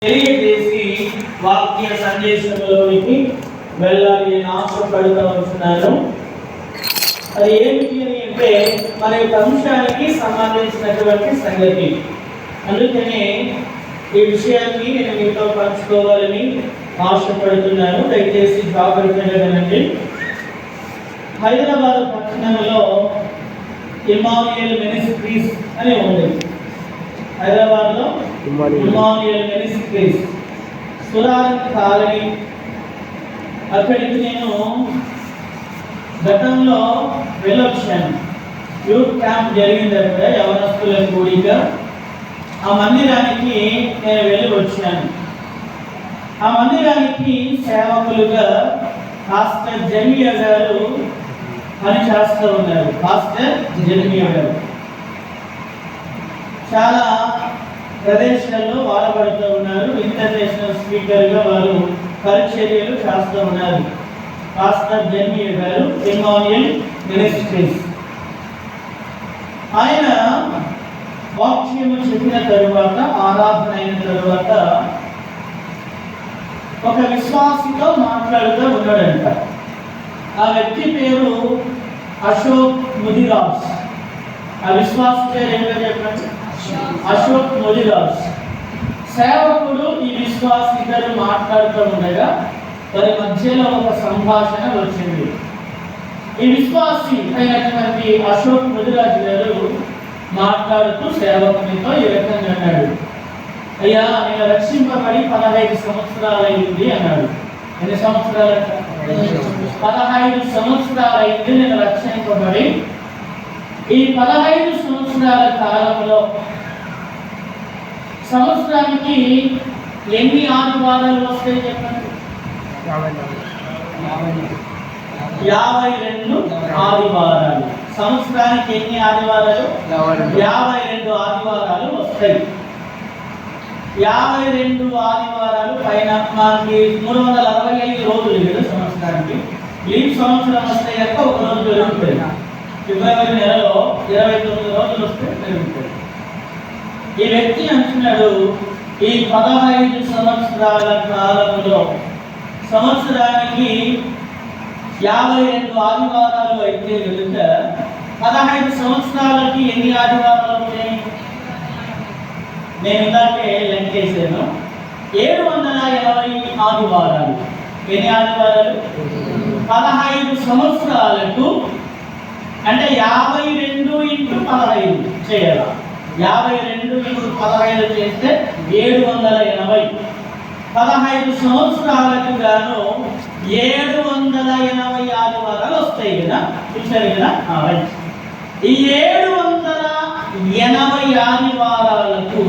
తెలియజేసి వాక్య సందేశంలోనికి వెళ్ళాలి అని ఆశపడుతూ ఉంటున్నాను. అది ఏమిటి అని అంటే మన యొక్క అంశానికి సంబంధించినటువంటి సంగతి. అందుకనే ఈ విషయాన్ని నేను మీతో పంచుకోవాలని ఆశపడుతున్నాను. దయచేసి జాగ్రత్తగా వినండి. హైదరాబాద్ పట్టణంలో ఇమ్మానుయేల్ మినిస్ట్రీస్ అని ఉంది. హైదరాబాద్లో ఇమ్మానుయేల్ మినిస్ట్రీస్ సురారం కాలనీ. అక్కడికి నేను గతంలో వెళ్ళొచ్చాను. యూత్ క్యాంప్ జరిగింది అక్కడ, యవనస్తుల కూడిక. ఆ మందిరానికి నేను వెళ్ళి వచ్చాను. ఆ మందిరానికి సేవకులుగా పాస్టర్ జెర్మియా గారు పని చేస్తూ ఉన్నారు. పాస్టర్ జెర్మియా గారు చాలా ప్రదేశాల్లో వాడబడుతూ ఉన్నారు. ఇంటర్నేషనల్ స్పీకర్గా వారు పరిచర్యలు చేస్తూ ఉన్నారు. పాస్టర్ జెర్మియా గారు, ఇమ్మానుయేల్ మినిస్ట్రీస్. ఆయన వాక్యము చెప్పిన తరువాత, ఆరాధన అయిన తరువాత ఒక విశ్వాసితో మాట్లాడుతూ ఉన్నాడంట. ఆ వ్యక్తి పేరు అశోక్ ముదిరాజ్. ఆ విశ్వాసి పేరు ఏమిటో చెప్పండి? అశోక్ ముదిరాజ్. సేవకుడు ఈ విశ్వాసి ఇద్దరు మాట్లాడుతూ ఉండగా వారి మధ్యలో ఒక సంభాషణ వచ్చింది. ఈ విశ్వాసి అయినటువంటి అశోక్ ముదిరాజ్ గారు మాట్లాడుతూ సేవకునితో ఈ రకంగా అన్నాడు, అయ్యా నేను రక్షింపబడి 15 సంవత్సరాలైంది అన్నాడు. ఎన్ని సంవత్సరాలు? 15 సంవత్సరాలైంది నేను రక్షింపబడి. ఈ 15 సంవత్సరాల కాలంలో సంవత్సరానికి ఎన్ని ఆదివారాలు వస్తాయి చెప్పండి? 52 ఆదివారాలు. సంవత్సరానికి ఎన్ని ఆదివారాలు? 52 ఆదివారాలు వస్తాయి. 52 ఆదివారాలు పైన మనకి 365 రోజులు కదా సంవత్సరానికి. లీప్ సంవత్సరం వస్తే కనుక ఒక రోజు పెరుగుతుంది. ఫిబ్రవరి నెలలో 29 రోజులు వస్తే పెరుగుతుంది. ఈ వ్యక్తి అంటున్నాడు, ఈ 15 సంవత్సరాల కాలంలో సంవత్సరానికి 52 ఆదివారాలు అయితే కనుక 15 సంవత్సరాలకి ఎన్ని ఆదివారాలు ఉంటాయి? నేను ఇందాకే లెక్కేసాను. 780 ఆదివారాలు. ఎన్ని ఆదివారాలు? 15 సంవత్సరాలకు అంటే 52 × 15 చేయాలి. 52 × 15 చేస్తే 780. 15 సంవత్సరాలకు గాను 780 ఆదివారాలు వస్తాయి కదా, చూసారు కదా? ఈ 780 ఆదివారాలకు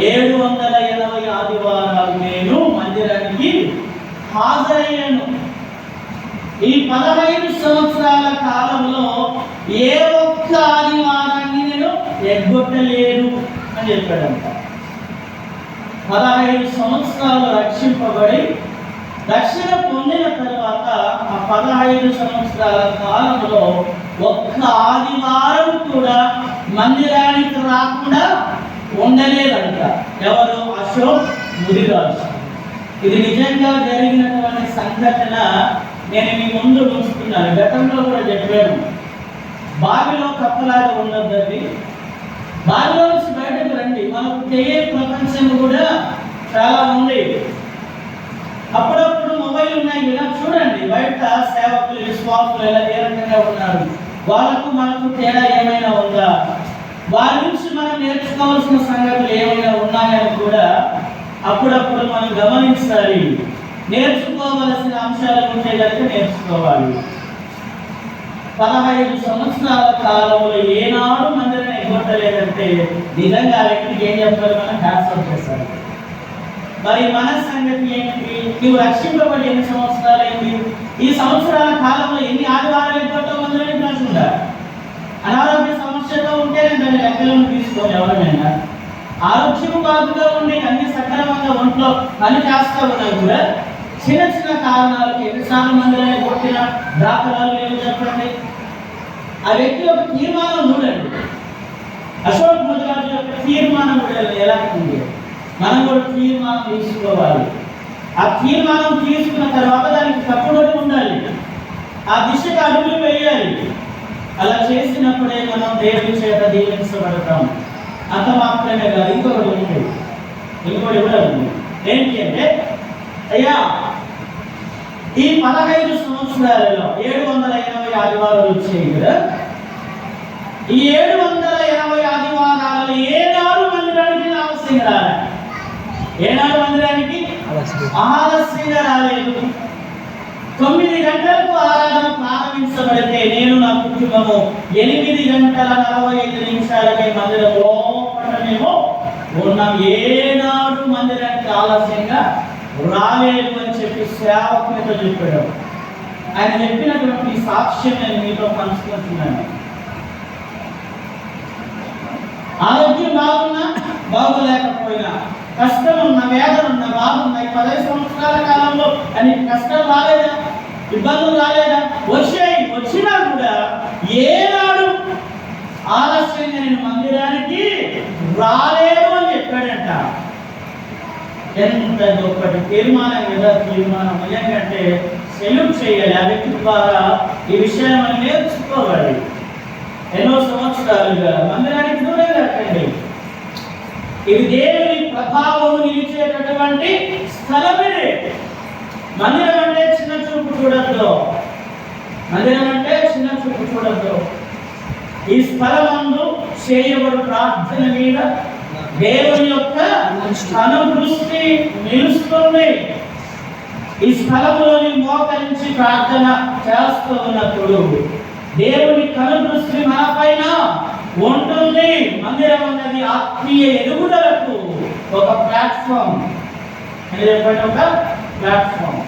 780 ఆదివారాలు నేను మందిరానికి హాజరయ్యాను. ఈ 15 సంవత్సరాల కాలంలో ఏ ఒక్క ఆదివారాన్ని నేను ఎగ్గొట్టలేదు అని చెప్పాడంట. 15 సంవత్సరాలు రక్షింపబడి రక్షణ పొందిన తర్వాత ఆ 15 సంవత్సరాల కాలంలో ఒక్క ఆదివారం కూడా మందిరానికి రాకుండా ఉండలేదంట. ఎవరు? అశోక్ ముదిరాజ్. ఇది నిజంగా జరిగినటువంటి సంఘటన నేను మీ ముందు ఉంచుతున్నాను. గతంలో కూడా చెప్పాను. బావిలో కప్పలాగా ఉండొద్దండి. బావిలో నుంచి బయటకు రండి. మనకు తెలియని ప్రపంచం కూడా చాలా ఉంది. అప్పుడప్పుడు మొబైల్ ఉన్నాయి కదా, చూడండి బయట సేవకులు, విశ్వాసులు ఎలా ఏ రకంగా ఉన్నారు, వాళ్ళకు మనకు తేడా ఏమైనా ఉందా, వారి నుంచి మనం నేర్చుకోవాల్సిన సంగతులు ఏమైనా ఉన్నాయని కూడా అప్పుడప్పుడు మనం గమనించాలి. నేర్చుకోవలసిన అంశాలు ఉంటే కనుక నేర్చుకోవాలి. 15 సంవత్సరాల కాలంలో ఏనాడు మందిరాన్ని ఎగ్గొట్టలేదంటే నిజంగా ఆ వ్యక్తికి ఏం చెప్తారు? మనం హ్యాట్సాఫ్ చేస్తారు. మరి మన సంగతి ఏంటి? నువ్వు రక్షింపబడి ఎన్ని సంవత్సరాలైంది? ఈ సంవత్సరాల కాలంలో ఎన్ని ఆదివారాలు ఎగ్గొట్టో మందిరాన్ని కాకుండా అనారోగ్య సమస్యతో ఉంటే నేను దాన్ని లెక్కలను తీసుకోవాలి. ఎవరైనా ఆరోగ్యం బాగుగా ఉండి అన్ని సక్రమంగా ఒంట్లో పని చేస్తా ఉన్నా కూడా చిన్న చిన్న కారణాలకి ఎన్నిసార్లు మందిరాన్ని కొట్టిన దాఖలాలు లేవు చెప్పండి. ఆ వ్యక్తి యొక్క తీర్మానం చూడండి. అశోక్ ముదిరాజ్ యొక్క తీర్మానం కూడా ఎలా ఉంది? మనం కూడా తీర్మానం తీసుకోవాలి. ఆ తీర్మానం తీసుకున్న తర్వాత దానికి కట్టుబడి ఉండాలి, ఆ దిశగా అడుగులు వేయాలి. అలా చేసినప్పుడే మనం దేవుని చేత దీవించబడతాం. అంత మాత్రమే కాదు, ఇంకోటి కూడా ఉంది. ఏంటి అంటే, అయ్యా ఈ 15 సంవత్సరాలలో 780 ఆదివారాలు వచ్చాయి కదా, ఈ 780 ఆదివారాలు ఏనాడు మందిరానికి ఆలస్యంగా రాలే. ఏనాడు మందిరానికి ఆలస్యంగా రాలేదు. 9 గంటలకు ఆరాధన ప్రారంభించబడితే నేను నా కుటుంబము 8 గంటల 45 నిమిషాలకే మందిరం లోపల మేము ఉన్నాం. ఏనాడు మందిరానికి ఆలస్యంగా రాలేదు అని చెప్పి సేవకునితో చెప్పాడు. ఆయన చెప్పినటువంటి సాక్ష్యం నేను మీతో పంచుకుంటున్నాను. ఆరోగ్యం బాగున్నా బాగోలేకపోయినా, కష్టం ఉన్న వేదన ఉన్న బాగున్నా, ఈ 15 సంవత్సరాల కాలంలో అని కష్టం రాలేదా, ఇబ్బందులు రాలేదా? వచ్చినా కూడా ఏనాడు ఆలస్యంగా నేను మందిరానికి రాలేదు అని చెప్పాడంట. ఎంత గొప్పటి తీర్మానం కదా! తీర్మానం ఎందుకంటే సెల్యూట్ చేయాలి. ఆ వ్యక్తి ద్వారా ఈ విషయం మనం నేర్చుకోవాలి. ఎన్నో సంవత్సరాలుగా మందిరానికి దూరంగా కట్టండి. ఇది దేవుని ప్రభావం నిలిచేటటువంటి స్థలమే. మందిరం అంటే చిన్న చూపు చూడద్దు. మందిరం అంటే చిన్న చూపు చూడద్దు. ఈ స్థలమందు చేయబడు ప్రార్థన మీద దేవుని యొక్క అనుదృష్టి నిలుస్తుంది. ఈ స్థలంలోని మోకరించి ప్రార్థన చేస్తూ ఉన్నప్పుడు దేవుని కనుదృష్టి మన పైన ఉంటుంది. మందిరం అన్నది ఆత్మీయ ఎదుగుదలకు ఒక ప్లాట్ఫామ్. ఒక ప్లాట్ఫామ్.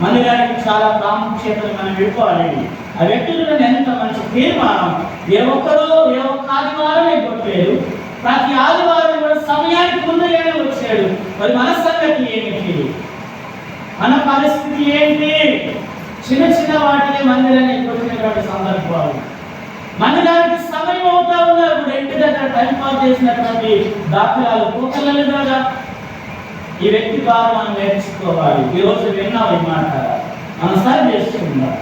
మందిరానికి చాలా ప్రాముఖ్యతను మనం ఇవ్వాలి. ఆ వ్యక్తులను ఎంత మంచి తీర్మానం. ఏ ఒక్క ఆదివారం ఇవ్వట్లేదు, ప్రతి ఆదివారం కూడా సమయానికి ముందుగానే వచ్చాడు. మరి మన సంగతి ఏమిటి? మన పరిస్థితి ఏంటి? చిన్న చిన్న వాటినే మందిరాన్ని ఎక్కొచ్చినటువంటి సందర్భాలు. మందిరానికి సమయం అవుతా ఉన్నారు. ఇప్పుడు ఇంటి దగ్గర టైం పాస్ చేసినటువంటి దాఖలాలు పోకలేదు కదా. ఈ వ్యక్తి ద్వారా మనం నేర్చుకోవాలి. ఈరోజు విన్నాం ఈ మాట, మనం సరి చేసుకుందాం,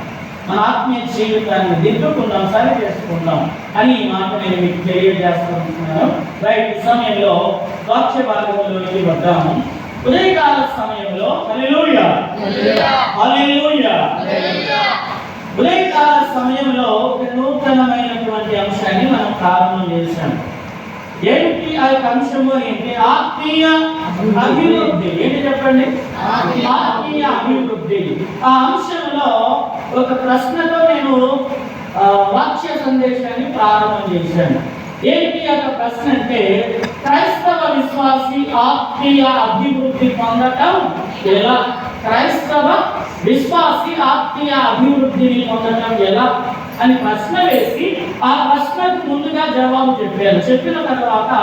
మన ఆత్మీయ జీవితాన్ని దిద్దుకుందాం, సరి చేసుకుందాం అని ఈ మాట నేను మీకు తెలియజేస్తున్నాను. రైట్, సమయంలో వాక్య భాగంలోకి వద్దాము. ఉదయకాల సమయంలో హల్లెలూయా హల్లెలూయా ఉదయకాల సమయంలో ఒక నూతనమైనటువంటి అంశాన్ని మనం ప్రారంభం చేశాం. ఏంటి ఆ యొక్క అంశము? ఏంటి? ఆత్మీయ అభివృద్ధి. ఏంటి చెప్పండి? ఆత్మీయ అభివృద్ధి. ఆ అంశంలో ఒక ప్రశ్నతో నేను వాక్య సందేశాన్ని ప్రారంభం చేశాను. ఏంటి యొక్క ప్రశ్న అంటే, క్రైస్తవ విశ్వాసి ఆత్మీయ అభివృద్ధి పొందటం ఎలా? క్రైస్తవ విశ్వాసి ఆత్మీయ అభివృద్ధిని పొందటం ఎలా అని ప్రశ్న వేసి ఆ ప్రశ్నకు ముందుగా జవాబు చెప్పాను. చెప్పిన తర్వాత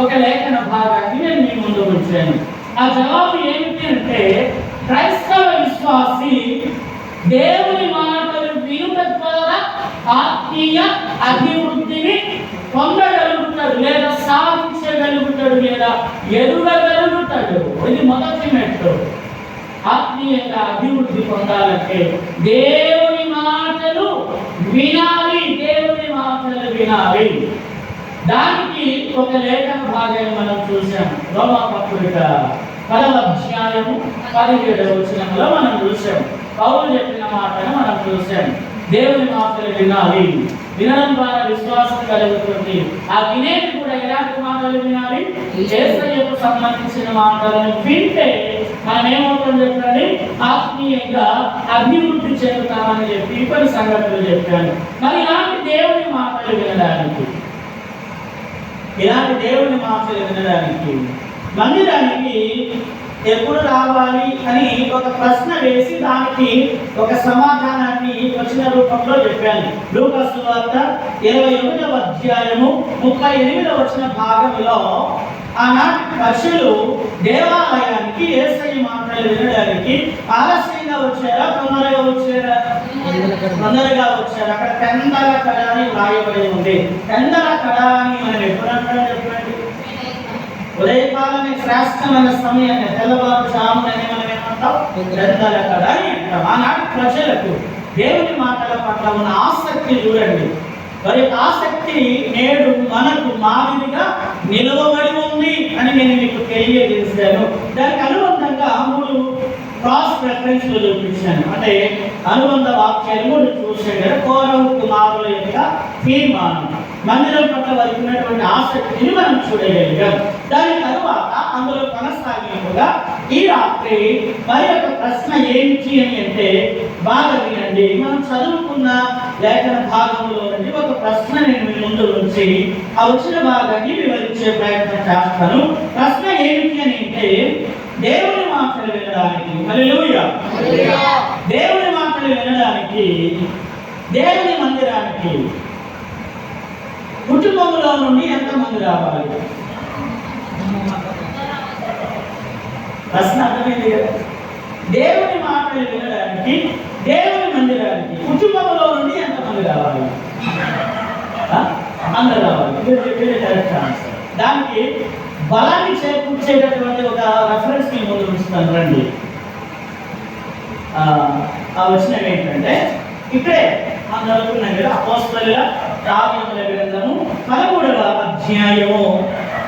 ఒక లేఖన భాగాన్ని నేను మీ ముందు ఉంచాను. ఆ జవాబు ఏమిటి అంటే, క్రైస్తవ విశ్వాసి దేవుని మాటలు వినుట ద్వారా ఆత్మీయ అభివృద్ధిని పొందగలుగుతాడు, లేదా సాధించగలుగుతాడు, లేదా ఎదుగగలుగుతాడు. ఇది మొదటి మెట్టు. ఆత్మీయంగా అభివృద్ధి పొందాలంటే దేవుని మాటలు వినాలి. దేవుని మాటలు వినాలి. దానికి ఒక లేఖన భాగాన్ని మనం చూసాం. రోమా పత్రిక 10వ అధ్యాయము 17వ వచనంలో మనం చూసాం. పౌలు చెప్పిన మాటను మనం చూసాం. దేవుని మాటలు వినాలి, వినడం ద్వారా విశ్వాసం కలుగుతుంది. ఆ వినేది కూడా ఎలాంటి మాటలు వినాలి? యేసయ్యకు సంబంధించిన మాటలను వింటే మనం ఏమవుతుందో చెప్పండి, ఆత్మీయంగా అభివృద్ధి చెందుతామని చెప్పి కొన్ని సంగతులు చెప్పాను. మరి ఇలాంటి దేవుని మాటలు వినడానికి మందిరానికి ఎప్పుడు రావాలి అని ఒక ప్రశ్న వేసి దానికి ఒక సమాధానాన్ని వచ్చిన రూపంలో చెప్పాను. లూకా సువార్త 21వ అధ్యాయము 38వ వచన భాగంలో ఆనాటి పక్షులు దేవాలయానికి యేసయ్య మాటలు వినడానికి ఆలస్యంగా వచ్చారా, తొందరగా వచ్చారా? తొందరగా వచ్చారు. అక్కడ పెందల కడ అని వ్రాయబడి ఉంది. పెందల కడ అని మనం ఎప్పుడు అంటాం చెప్పండి? ఉదయకాలమే శ్రేష్టమైన సమయాన్ని తెల్లవారుజామునని మనం ఏమంటాం గ్రంథాల కదా అని అంటాం. ఆనాటి ప్రజలకు దేవుని మాటల పట్ల ఉన్న ఆసక్తి చూడండి. మరి ఆసక్తి నేడు మనకు మాదిరిగా నిలవబడి ఉంది అని నేను మీకు తెలియజేశాను. దానికి అనుబంధంగా 3 క్రాస్ రెఫరెన్స్ చూపించాను. అంటే అనుబంధ వాక్యాలు 3 చూసాను కదా. కోరవు కుమారుల యొక్క తీర్మానం, మందిరం పట్ల వారికి ఉన్నటువంటి ఆసక్తిని మనం చూడగలిగాం. దాని తరువాత అందులో కొనసాగినట్టుగా ఈ రాత్రి మరి యొక్క ప్రశ్న ఏంటి అని అంటే బాగా వినండి. మనం చదువుకున్న లేఖన భాగంలో నుండి ఒక ప్రశ్న నేను మీ ముందు ఉంచి ఆ వచ్చిన భాగాన్ని వివరించే ప్రయత్నం చేస్తాను. ప్రశ్న ఏమిటి అని అంటే దేవుని మాటలు వినడానికి, హల్లెలూయా, దేవుని మాటలు వినడానికి దేవుని మందిరానికి కుటుంబంలో నుండి ఎంతమంది రావాలి? ప్రశ్న అర్థమైంది కదా. దేవుని మాటలు వినడానికి దేవుని మందిరానికి కుటుంబంలో నుండి ఎంతమంది రావాలి? అందరూ రావాలి. దానికి బలాన్ని చేకూర్చేటటువంటి ఒక రెఫరెన్స్ మీ ముందు ఉంచుతాను రండి. ఆ వచనం ఏంటంటే ఇక్కడే మనం చదువుకున్నాం కదా. అపోస్తలుల కార్యముల గ్రంథము 13వ అధ్యాయము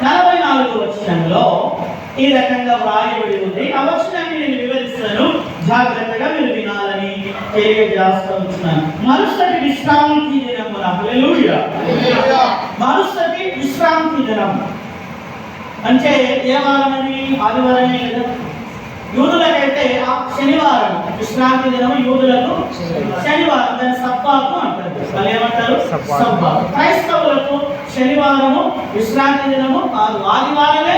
44వ వచనంలో ఈ రకంగా వ్రాయబడి ఉంది. ఆ వచనాన్ని నేను వివరిస్తాను, జాగ్రత్తగా మీరు వినాలని తెలియజేస్తున్నాను. మరుసటి విశ్రాంతి దినమున, హల్లెలూయా, మరుసటి విశ్రాంతి దినం అంటే ఏ వారం అది? ఆదివారమే కదా. యూదులకైతే ఆ శనివారం విశ్రాంతి దినము, యూదులకు శనివారం, దాన్ని సబ్బాతు అంటారు. వాళ్ళు ఏమంటారు? సబ్బాతు. క్రైస్తవులకు శనివారము విశ్రాంతి దినము కాదు, ఆదివారమే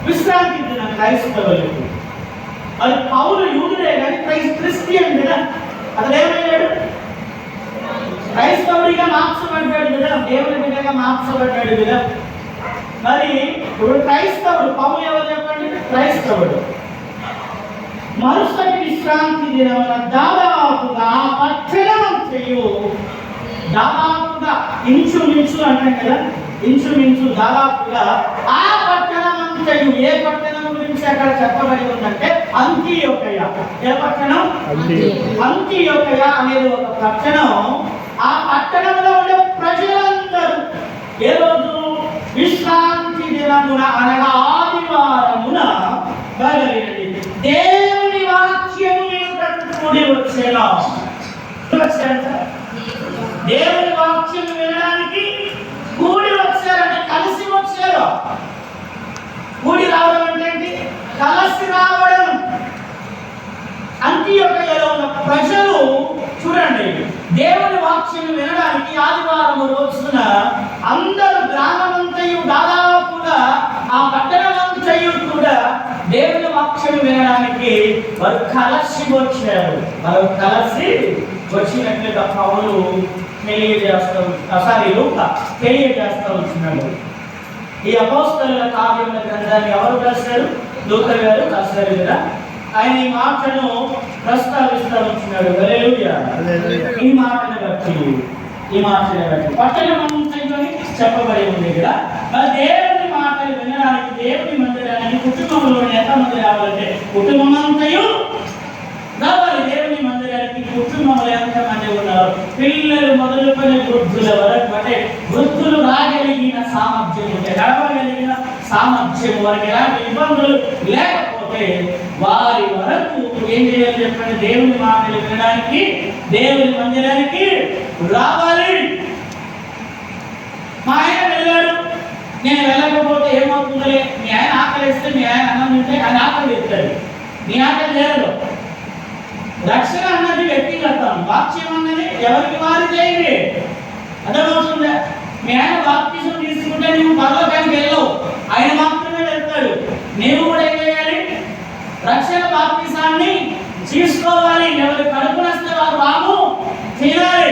విశ్రాంతి దినం క్రైస్తవులకు. అది పౌలు యూదుడే కానీ క్రిస్టియన్ కదా. అతను ఏమయ్యాడు? క్రైస్తవుడిగా మార్చబడ్డాడు కదా, దేవుని బిడ్డగా మార్చబడ్డాడు కదా. మరి ఇప్పుడు క్రైస్తవుడు పౌలు ఎవరు చెప్పండి? క్రైస్తవుడు. మరుసటి విశ్రాంతి దినమున దాదాపుగా పట్టణమంతయు, దాదాపుగా ఇంచుమించు అంటాం కదా, ఇంచుమించు దాదాపుగా ఆ పట్టణమంతయు. ఏ పట్టణం గురించి అక్కడ చెప్పబడి ఉందంటే అంతియోకయ. ఏ పట్టణం? అంతియోకయ అనేది ఒక పట్టణం. ఆ పట్టణంలో ఉండే ప్రజలందరూ ఏ రోజు? విశ్రాంతి దినమున అనగా ఆదివారమున దేవుని వాక్యము వినుటకు కూడి వచ్చేలా. దేవుని వాక్యం వినడానికి కూడి వచ్చారంటే కలిసి వచ్చారు. కూడి రావడం అంటే ఏంటి? కలిసి రావడం. అంతియోకయలో ఉన్న ప్రజలు చూడండి, దేవుని వాక్యం వినడానికి ఆదివారం రోజున అందరూ గ్రామమంతయు, దాదాపుగా ఆ పట్టణమంతయు కూడా దేవుని వాక్యం వినడానికి వారు కలిసి వచ్చారు. వారు కలిసి వచ్చినట్లుగా పౌలు తెలియజేస్తూ ఉంటున్నాడు. ఈ అపోస్తలుల కార్యముల గ్రంథాన్ని ఎవరు రాశారు? లూకా గారు రాశారు కదా. ఆయన ఈ మాటను ప్రస్తావిస్తూ ఉంటున్నాడు. హల్లెలూయా. ఈ మాటను బట్టి పట్టణమంతయుని చెప్పబడి ఉంది కదా. మరి దేవుని మాటలు వినడానికి దేవుని మందిరానికి కుటుంబంలో ఎంతమంది రావాలంటే కుటుంబమంతయు రావాలి. దేవుని మందిరానికి కుటుంబంలో ఎంతమంది ఉన్నారు? పిల్లలు మొదలుకొని వృద్ధుల వరకు, అంటే వృద్ధులు రాగలిగిన సామర్థ్యం ఉంటే, నడవగలిగిన సామర్థ్యం, వారికి ఎలాంటి ఇబ్బందులు లేకపోతే వారి వరకు ఏం చేయాలి చెప్పండి? దేవుని మాటలు వినడానికి దేవుని మందిరానికి రావాలి. మా ఆయన వెళ్ళాడు, నేను వెళ్ళకపోతే ఏమవుతుందిలే, మీ ఆయన ఆకలిస్తే మీ ఆయన అన్నం తింటే ఆయన ఆకలి ఇస్తాడు, మీ ఆకలి లేదు. రక్షణ అన్నది వ్యక్తిగతం, వాక్యం అన్నది ఎవరికి వారి చేయండి. అర్థమవుతుందా? మీ ఆయన బాప్తిజం తీసుకుంటే నువ్వు పరలోకానికి వెళ్ళవు, ఆయన మాత్రమే వెళ్తాడు. నీవు కూడా ఏం చేయాలి? రక్షణ బాప్తిజాన్ని తీసుకోవాలి. ఎవరు కడుపునొస్తే వారు బాబు తినాలి.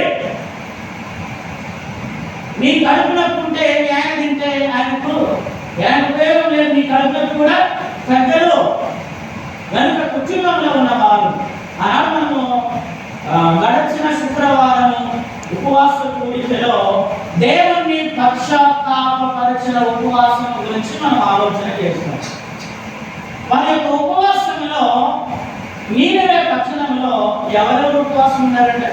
నీ కడుపునప్పుంటే మీ ఆయన తింటే ఆయనకు ఉపయోగం లేదు, నీ కడుపునొప్పి కూడా తగ్గదు. కనుక కుటుంబంలో ఉన్నవారు ఆనాడు మనము గడిచిన శుక్రవారం ఉపవాస కూడికలో దేవుణ్ణి పశ్చాత్తాపపరిచిన ఉపవాసం గురించి గురించి మనం ఆలోచన చేస్తాం. వారి యొక్క ఉపవాసంలో నీనవే పట్టణంలో ఎవరెవరు ఉపవాసం ఉన్నారంటే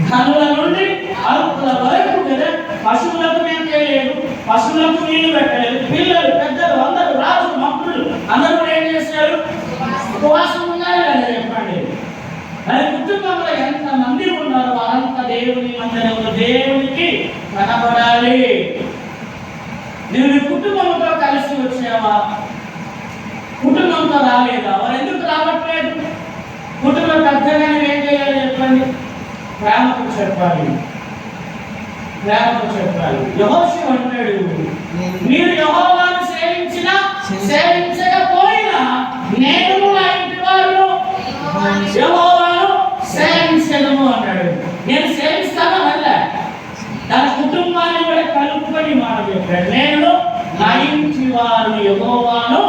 ధనుల నుండి అల్పుల వరకు కదా. పశువులకు మేము చేయలేదు, పశువులకు నీళ్లు పెట్టలేదు, పిల్లలు పెద్దలు అందరూ రాజు మంత్రులు అందరూ కూడా ఏం చేశారు? ఉపవాసం ఉన్నారు కదా. చెప్పండి, మరి కుటుంబంలో ఎంత మంది ఉన్నారు వారంతా దేవుని మందిరంలో దేవునికి కనబడాలి. నువ్వు నీ కుటుంబంతో కలిసి వచ్చావా? కుటుంబంతో రాలేదా? వారు ఎందుకు రావట్లేదు? కుటుంబ పెద్దగా ఏం చేయాలి చెప్పండి? ప్రేమతో చెప్పాలి, ప్రేమతో చెప్పాలి. యెహోషువ అంటాడు, మీరు యెహోవాను సేవించినా సేవించకపోయినా నేను నా ఇంటి వారు యెహోవాను సేవించదము అన్నాడు. నేను సేవిస్తాను అలా తన కుటుంబాన్ని కూడా కలుపుకొని మాట చెప్పాడు. నేను నా ఇంటి వారు యెహోవాను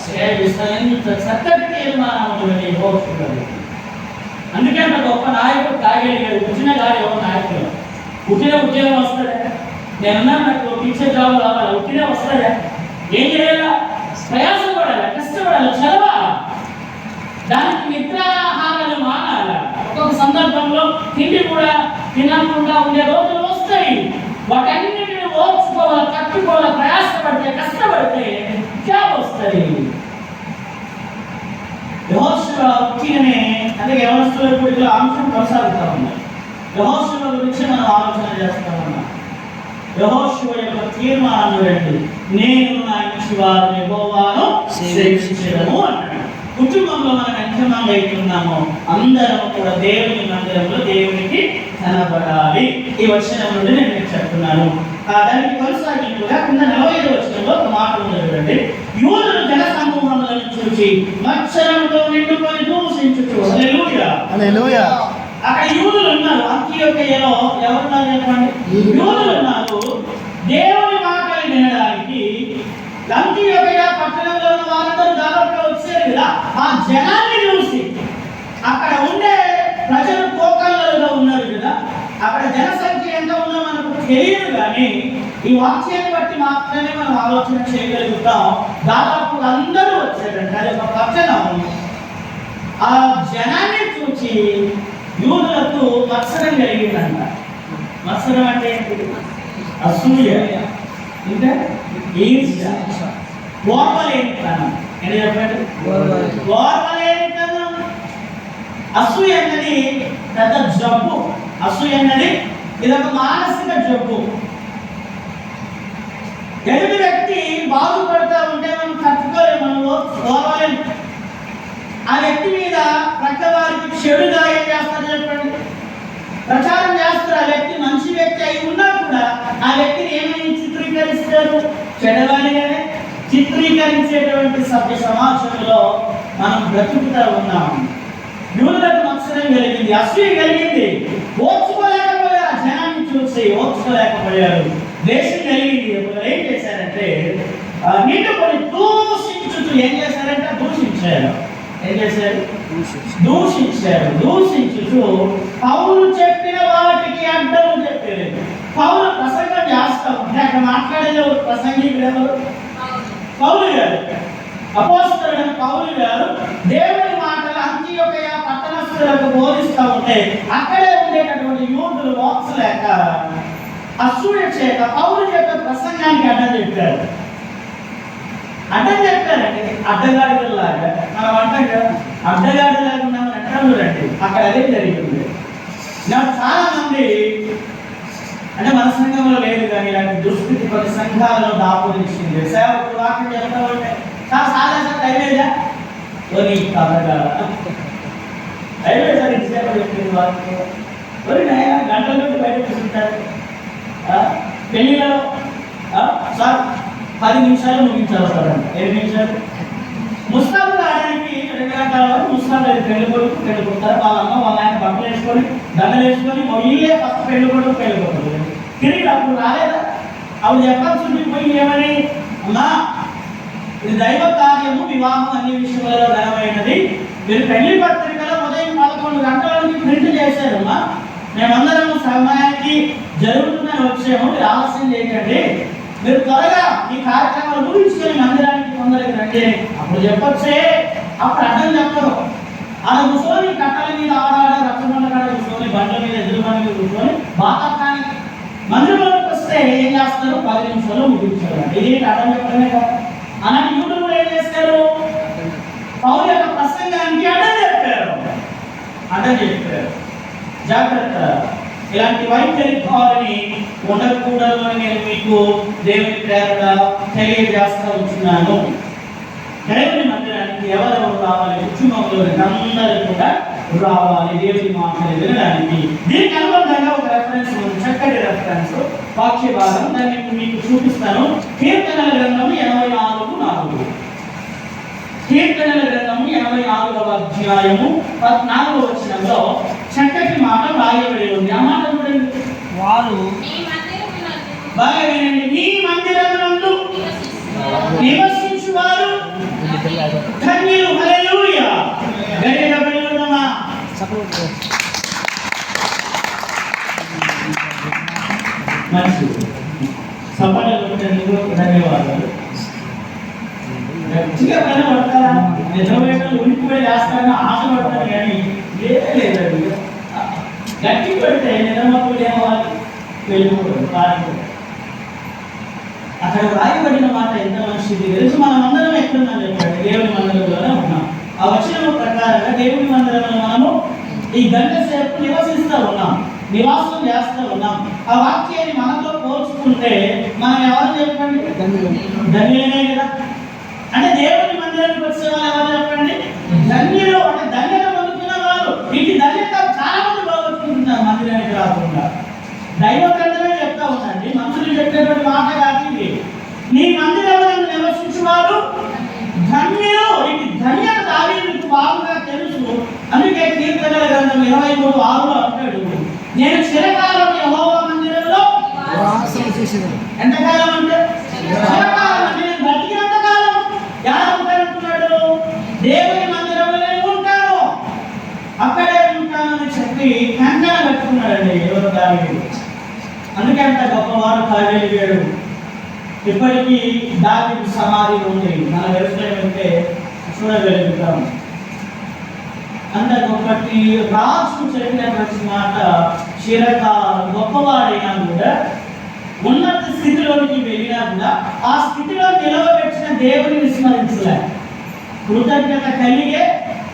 సేవిస్తాను. ఎంత చక్కటి తీర్మానం యెహోషువ. అందుకే అంత గొప్ప నాయకుడు తాగేయగలడు. పుట్టిన గారు ఎవరు నాయకులు? పుట్టిన ఉద్యోగం వస్తుందా? నేనున్నా నాకు టీచర్ జాబ్ రావాలి, పుట్టిన వస్తుందా? ఏం చేయాలా? ప్రయాసపడాలి, కష్టపడాలి, చదవాలా, దానికి నిద్రాహారాలు మానాలా. ఒక్కొక్క సందర్భంలో తిండి కూడా తినకుండా ఉండే రోజులు వస్తాయి. వాటన్నిటిని ఓర్చుకోవాలి, కట్టుకోవాలి, ప్రయాసపడితే కష్టపడితే జాబ్ వస్తుంది. యెహోషువ పుట్టిననే అంటే యవనస్తుల గుడిలో అంశం కొనసాగుతా ఉన్నాయి. యెహోషువ గురించి మనం ఆలోచన చేస్తా ఉన్నాం. యెహోషువ యొక్క తీర్మానం రండి, నేను నా ఇంటి వారు యెహోవాను సేవించదము అన్నాడు. కుటుంబంలో మనం ఎంతమంది అవుతున్నామో అందరం కూడా దేవుని మందిరంలో దేవునికి కనబడాలి. ఈ వచనం నుండి నేను మీకు చెప్తున్నాను. దానికి కొనసాగింపుగా కింద 45వ వచనంలో ఒక మాట ఉంది చూడండి. యూదులు జన సమూహములను చూసి మత్సరంతో నిండుకొని దూషించుచు. హల్లెలూయా, హల్లెలూయా. అక్కడ యూదులు ఉన్నారు. అంతియోకియలో ఎవరున్నారు చెప్పండి? యూదులు ఉన్నారు. దేవుని మాటలు వినడానికి అంతియోకియ పట్టణంలో ఉన్న వారందరూ దాదాపుగా వచ్చారు కదా. ఆ జనాన్ని చూసి అక్కడ ఉండే ప్రజలు కోకళ్ళలో ఉన్నారు కదా. అక్కడ జనసంఖ్య ఎంత ఉందో మనకు తెలియదు, కానీ ఈ వాక్యాన్ని బట్టి మాత్రమే మనం ఆలోచన చేయగలుగుతాం. దాదాపు అందరూ వచ్చారంట. అది ఒక పట్టణం. ఆ జనాన్ని చూసి యూదులకు మత్సరం కలిగిందంట. మత్సరం అంటే ఏంటి? అసూయ, ఇంకా ఈర్ష్య, ఓర్వలేనితనం. ఏంటి చెప్పండి? ఓర్వలేనితనం. అసూయ అన్నది పెద్ద జబ్బు. అసూయ అన్నది ఇదొక మానసిక జబ్బు. ఎదుటి వ్యక్తి బాగుపడతా ఉంటే మనం తట్టుకోలేము, మనం ఓర్వలేము. ఆ వ్యక్తి మీద ప్రక్క వారికి చెడుగా ఏం చేస్తారు చెప్పండి? ప్రచారం చేస్తారు. ఆ వ్యక్తి మంచి వ్యక్తి అయి ఉన్నా కూడా ఆ వ్యక్తిని ఏమని చిత్రీకరిస్తారు? చెడవాడిగానే చిత్రీకరించేటువంటి సభ్య సమాజంలో మనం బ్రతుకుతా ఉన్నాం. యూదులకు మత్సరం కలిగింది, అసూయ కలిగింది. ఓర్చుకోలేకపోయారు. ఆ జనాన్ని చూసి ఓర్చుకోలేకపోయారు. ద్వేషం కలిగింది. ఏం చేశారంటే నిండుకొని దూషించుచు. ఏం చేశారంటే దూషించారు. ఏం చేశారు? దూషించారు. దూషించుచు పౌలు చెప్పిన వాటికి అడ్డం చెప్పారు. పౌలు ప్రసంగం చేస్తా ఉంటే అక్కడ మాట్లాడేది ప్రసంగికుడు ఎవరు? పౌలు గారు. అపోస్తలుడైన పౌలు గారు దేవుని మాటలు అంతియోకియ పట్టణస్థులకు బోధిస్తూ ఉంటే అక్కడే ఉండేటటువంటి యూదులు ఓర్చలేక అసూయ చేత పౌలు యొక్క ప్రసంగానికి అడ్డం చెప్పారు. అడ్డం చెప్పారండి. అడ్డగాడిలాగా మనం అంటాం కదా, అడ్డగాడిలాగా ఉన్నామని అంటాం చూడండి. అక్కడ అదే జరిగింది. నాకు చాలా మంది అంటే మన సంఘంలో లేదు కానీ ఇలాంటి దుస్థితి కొన్ని సంఘాలలో దాపురించింది. సేవకుడు వాక్యం చెప్తా ఉంటే చాలా సాధారణ అయిపోయిందా కొన్ని కథగా అయిపోయి సార్ ఇంటి సేవ చెప్పింది వాక్యం. గంటల నుండి బయట కూర్చుంటారు. పెళ్ళిళ్ళలో సార్ 10 నిమిషాలు ముగించాలి సార్ అంటే 7 నిమిషాలు. ముస్తాబు రావడానికి 2 గంటల వరకు ముస్తాబు లేదు. పెళ్లి కొడుకు పెళ్లి కొడతారు. వాళ్ళ అమ్మ వాళ్ళ ఆయన బట్టలు వేసుకొని దండలు వేసుకొని ఇల్లే ఫస్ట్ పెళ్లి కొడుకు పెళ్లి కొడతారు. తిరిగి అప్పుడు రాలేదా? అప్పుడు చెప్పాల్సింది పోయి ఏమని? అమ్మా, ఇది దైవ కార్యము, వివాహం అన్ని విషయాలలో ఘనమైనది. మీరు పెళ్లి పత్రికలో ఉదయం 11 గంటలకి ప్రింట్ చేశారమ్మా. మేమందరం సమయానికి జరుగుతుందని వచ్చాము, మీరు ఆలస్యం చేయకండి. మీరు త్వరగా మీ కార్యక్రమాలు ముగించుకొని మందిరానికి తొందరగా రండి. అప్పుడు చెప్పొచ్చే, అప్పుడు అర్థం చెప్పరు. ఆడ కూర్చొని కట్టల మీద ఆడాడ రచ్చబండ కాడ కూర్చొని బండ్ల మీద ఎదురు బండ్ల మీద కూర్చొని బాగా కానీ మందిరంలోకి వస్తే ఏం చేస్తారు? 10 నిమిషాల్లో ముగించారు. ఇది అర్థం చెప్పడమే కదా. అలాంటి యూట్యూబ్ ఏం చేస్తారు? పౌలు యొక్క ప్రసంగానికి అడ్డం చెప్పారు. జాగ్రత్త, ఇలాంటి వైఖరిని ఉండకూడదు అని నేను మీకు దేవుని ప్రేరణ తెలియజేస్తూ ఉంటున్నాను. దేవుని మందిరానికి ఎవరెవరు రావాలి? కుటుంబంలో అందరూ కూడా రావాలి దేవుని మాటలు వినడానికి. దీనికి అనుబంధంగా ఒక రెఫరెన్స్ ఉంది, చక్కటి రెఫరెన్స్ వాక్య భాగం. దాన్ని మీకు చూపిస్తాను. కీర్తనల గ్రంథము 84:4. కీర్తనల గ్రంథము 84వ అధ్యాయము 14వ వచనంలో చక్కటి మాట రాయబడి ఉంది. ఆ మాట చూడండి. వారు బాగా వినండి. నీ మందిరమునందు నివసించువారు ధన్యులు. హల్లెలూయా. గట్టిగా పలుకుదామా? మంచిది. సభలకు ధన్యవాదాలు. గట్టిగా పైన పడతారా? నిజమైన ఉనికిపోయి చేస్తారని ఆశ పడతారు, కానీ లేదండి. గట్టి పడితే నిజమప్పుడు ఏమవ్వాలి? వెళ్ళిపోవడం. అక్కడ రాయబడిన మాట ఎంత మంచిది తెలుసు. మనం అందరం ఎక్కడున్నాం చెప్పండి? దేవుని మందిరంలోనే ఉన్నాం. ఆ వచనం ప్రకారంగా దేవుని మందిరంలో మనము ఈ గంట సేపు నివసిస్తూ ఉన్నాం, నివాసం చేస్తూ ఉన్నాం. ఆ వాక్యాన్ని మనతో పోల్చుకుంటే మనం ఎవరు చెప్పండి? ధన్యులనే కదా. అంటే దేవుని మందిరానికి వచ్చే వాళ్ళు ఎవరు చెప్పండి? ధన్యులు. అంటే ధన్యత పొందుతున్న వాళ్ళు. ఇంటి ధన్యత చాలా మంది బాగొట్టుకుంటున్నారు మందిరానికి రాకుండా. దైవ గ్రంథమే చెప్తా ఉందండి, మనుషులు చెప్పేటువంటి మాట కాదు ఇది. నీ మందిరంలో నివసించువారు ధన్యులు. ఇది ధన్యత దావీదుకు బాగుగా తెలుసు. అందుకే కీర్తనల గ్రంథం 23:6 అంటాడు, నేను చిరకాలం యెహోవా మందిరంలో ఎంతకాలం అంటే చిరకాలం. అంటే నేను బతికినంత కాలం ఎలా ఉంటానంటున్నాడు? దేవుని మందిరంలోనే ఉంటాను, అక్కడే ఉంటానని చెప్పి కంకణ కట్టుకున్నాడండి ఎవరు? దావీదు. అందుకే అంత గొప్పవాడు కాగలిగాడు. ఇప్పటికీ దావీదు సమాధి ఉంది, మన వ్యవసాయం అంటే చూడగలుగుతాం. అంత గొప్పటి రాజు చెప్పినటువంటి మాట, చిరకాలం గొప్పవాడైనా కూడా ఉన్నత స్థితిలోనికి వెళ్ళినా కూడా ఆ స్థితిలో నిలవబెట్టిన దేవుని విస్మరించలే. కృతజ్ఞత కలిగే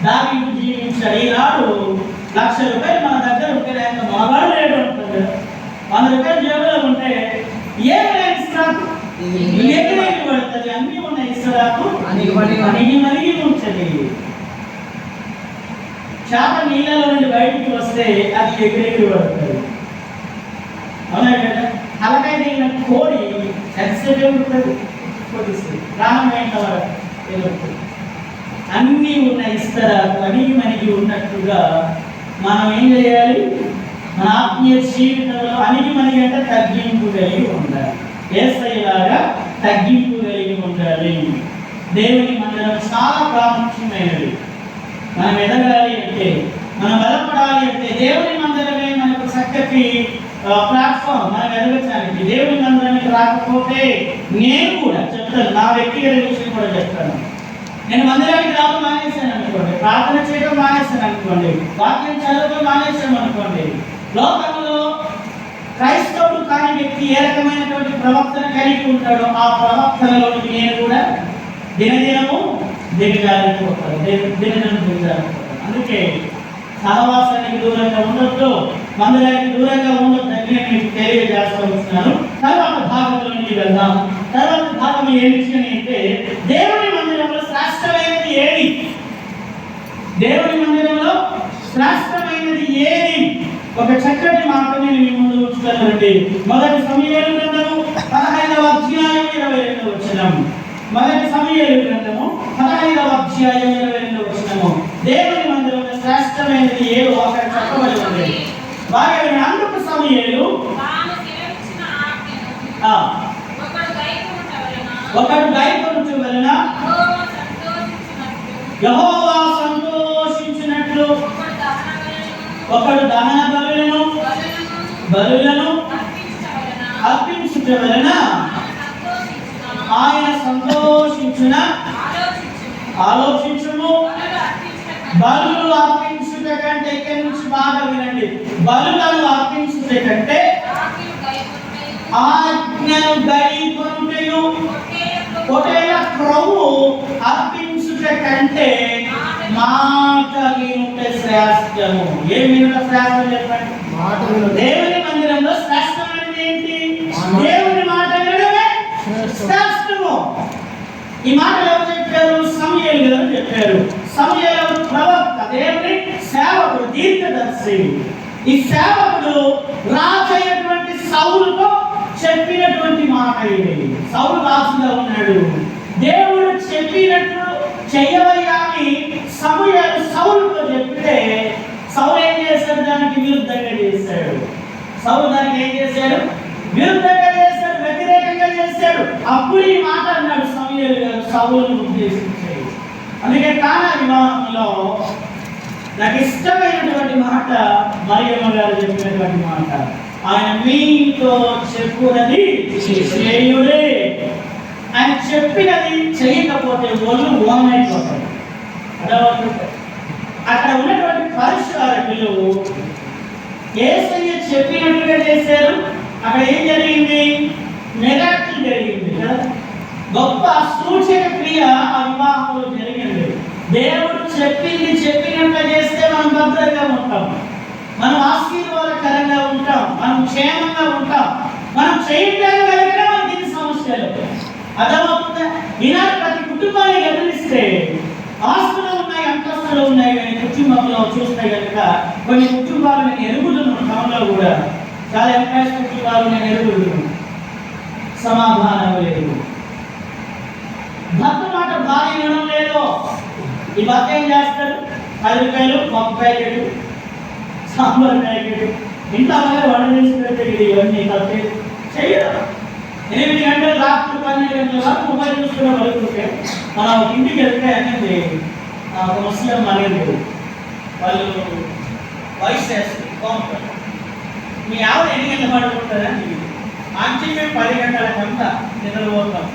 దావీదు జీవించాడు. ఈనాడు ₹1,00,000 మన దగ్గర ఉంటే ఆయన మగాడు లేడు ఉంటుంది. ₹100 జేబులో ఉంటే ఏమైనా ఇస్తాకు ఎగిరెగి పడుతుంది. అన్నీ ఉన్న ఇస్తాకు అణిగి ఉంచది. చేప నీళ్ళలో నుండి బయటికి వస్తే అది ఎగిరెగి పడుతుంది. అవునా కదా? అలాగే దిగిన కోడి ఎంతసేపు ఉంటుంది? ప్రాణమైన వరకు. అన్నీ ఉన్న ఇస్తరాకు అణిగి ఉన్నట్టుగా మనం ఏం చేయాలి? మన ఆత్మీయ జీవితంలో అణిగి అంటే తగ్గింపు కలిగి ఉండాలి. యేసయ్యలాగా తగ్గింపు కలిగి ఉండాలి. దేవుని మందిరం చాలా ప్రాముఖ్యమైనది. మనం ఎదగాలి అంటే, మనం బలపడాలి అంటే దేవుని మందిరమే మనకు చక్కటి ప్లాట్ఫామ్. మనం ఎదగడానికి దేవుని మందిరానికి రాకపోతే నేను కూడా చెప్తాను, నా వ్యక్తిగత విషయం కూడా చెప్తాను. నేను మందిరానికి రావడం మానేశాను అనుకోండి, ప్రార్థన చేయడం మానేశాను అనుకోండి, వాక్యం చదవడం మానేశాను అనుకోండి, లోకంలో క్రైస్తవుడు కాని వ్యక్తి ఏ రకమైనటువంటి ప్రవర్తన కలిగి ఉంటాడో ఆ ప్రవర్తనలోకి నేను కూడా దినదినము దిగజారిపోతాను. అందుకే సహవాసానికి దూరంగా ఉండొద్దు, మందిరానికి దూరంగా ఉండొద్దని నేను మీకు తెలియజేస్తూ వస్తున్నాను. తర్వాత భాగంలోనికి వెళ్దాం. తర్వాత భాగం ఏంటి అంటే, దేవుని మందిరంలో శ్రేష్టమైనది ఏది? దేవుని మందిరంలో శ్రేష్టమైనది ఏది? ఒక చక్కటి మాట నేను మీ ముందు ఉంచుతానండి. మొదటి సమూయేలు గ్రంథము 15వ అధ్యాయం 22వ వచనం. మొదటి సమూయేలు గ్రంథము 15వ అధ్యాయం 22వ వచనము. దేవుని మందిరంలో శ్రేష్టమైనది ఏదో అక్కడ చెప్పబడి ఉంది. బాగా అందుకు సమూయేలు ఒకడు గైకొనుట వలన యెహోవా సంతోషించినట్లు ఒకడు దహన బలులను అర్పించుట వలన ఆయన సంతోషించిన ఆలోచించుము. బలులు అర్పించుట కంటే, ఇక్కడి నుంచి బాగా వినండి, బలులను అర్పించుట కంటే ఆజ్ఞను గైకొనుటయు పొటేల క్రొవ్వు అర్పించుట కంటే మాట వినుట శ్రేష్టము. ఏం వినుట శ్రేష్టం చెప్పండి? దేవుని మందిరంలో శ్రేష్టమైనది ఏంటి? దేవుని మాట వినడమే శ్రేష్టము. ఈ మాటలు ఎవరు చెప్పారు? సమూయేలు గారు చెప్పారు. సమూయేలు ప్రవక్త, దేవుని సేవకుడు, దీర్ఘదర్శి. ఈ సేవకుడు రాజైనటువంటి సౌలుతో చెప్పినటువంటి మాట ఇది. సౌలు రాజుగా ఉన్నాడు. దేవుడు చెప్పినట్లు చెయ్యవయ్యా అని సమూయేలు సౌలుతో చెప్తే సౌలు ఏం చేశాడు? దానికి విరుద్ధంగా చేశాడు. సౌలు దానికి ఏం చేశాడు? విరుద్ధంగా చేశాడు, వ్యతిరేకంగా చేశాడు. అప్పుడు ఈ మాట అన్నాడు సమూయేలు గారు సౌలును ఉద్దేశించాడు. అందుకే కానా వివాహంలో నాకు ఇష్టమైనటువంటి మాట మరియమ్మ గారు చెప్పినటువంటి మాట, ఆయన మీతో చెప్పునది చేయుడే. ఆయన చెప్పినది చేయకపోతే ఒళ్ళు ఓమైపోతాడు. అక్కడ ఉన్నటువంటి పరిశుద్ధులు యేసయ్య చెప్పినట్టుగా చేశారు. అక్కడ ఏం జరిగింది? మిరాకిల్ జరిగింది కదా, గొప్ప సూచక క్రియ ఆ వివాహంలో జరిగింది. దేవుడు చెప్పింది చెప్పినట్టు చేస్తే మనం భద్రంగా ఉంటాం, మనం ఆశీర్వాదకరంగా ఉంటాం, మనం క్షేమంగా ఉంటాం. మనం చేయట్లేదు కలిగితే మనకి ఎన్ని సమస్యలు అర్థమవుతుందా? ఈనాడు ప్రతి కుటుంబాన్ని గమనిస్తే ఆస్తులు ఉన్నాయి, అంతస్తులు ఉన్నాయి, కానీ కుటుంబంలో చూస్తే కనుక కొన్ని కుటుంబాలు నేను ఎరుగుతున్నాను. టౌన్లో కూడా చాలా ఎంప్లాయీస్ కుటుంబాలు నేను ఎరుగుతున్నాను. సమాధానం లేదు, భర్త మాట భార్య వినడం లేదు. ఈ భర్త ఏం చేస్తాడు? 10 రూపాయలు పప్పు ప్యాకెట్, సాంబార్ ప్యాకెట్, ఇంట్లో అలాగే వంట చేసి పెడితే ఇవన్నీ కలిపి చేయడం. 8 గంటలు రాత్రి 12 గంటల వరకు మొబైల్ చూసుకునే వరకు మనం ఇంటికి వెళ్తే అనేది ఒక ముస్లిం అనేది వాళ్ళు వాయిస్ చేస్తారు. మీ ఆవిడ ఎన్ని గంటలు పడుకుంటారని మంచి మేము 10 గంటల కంట నిద్రపోతాం,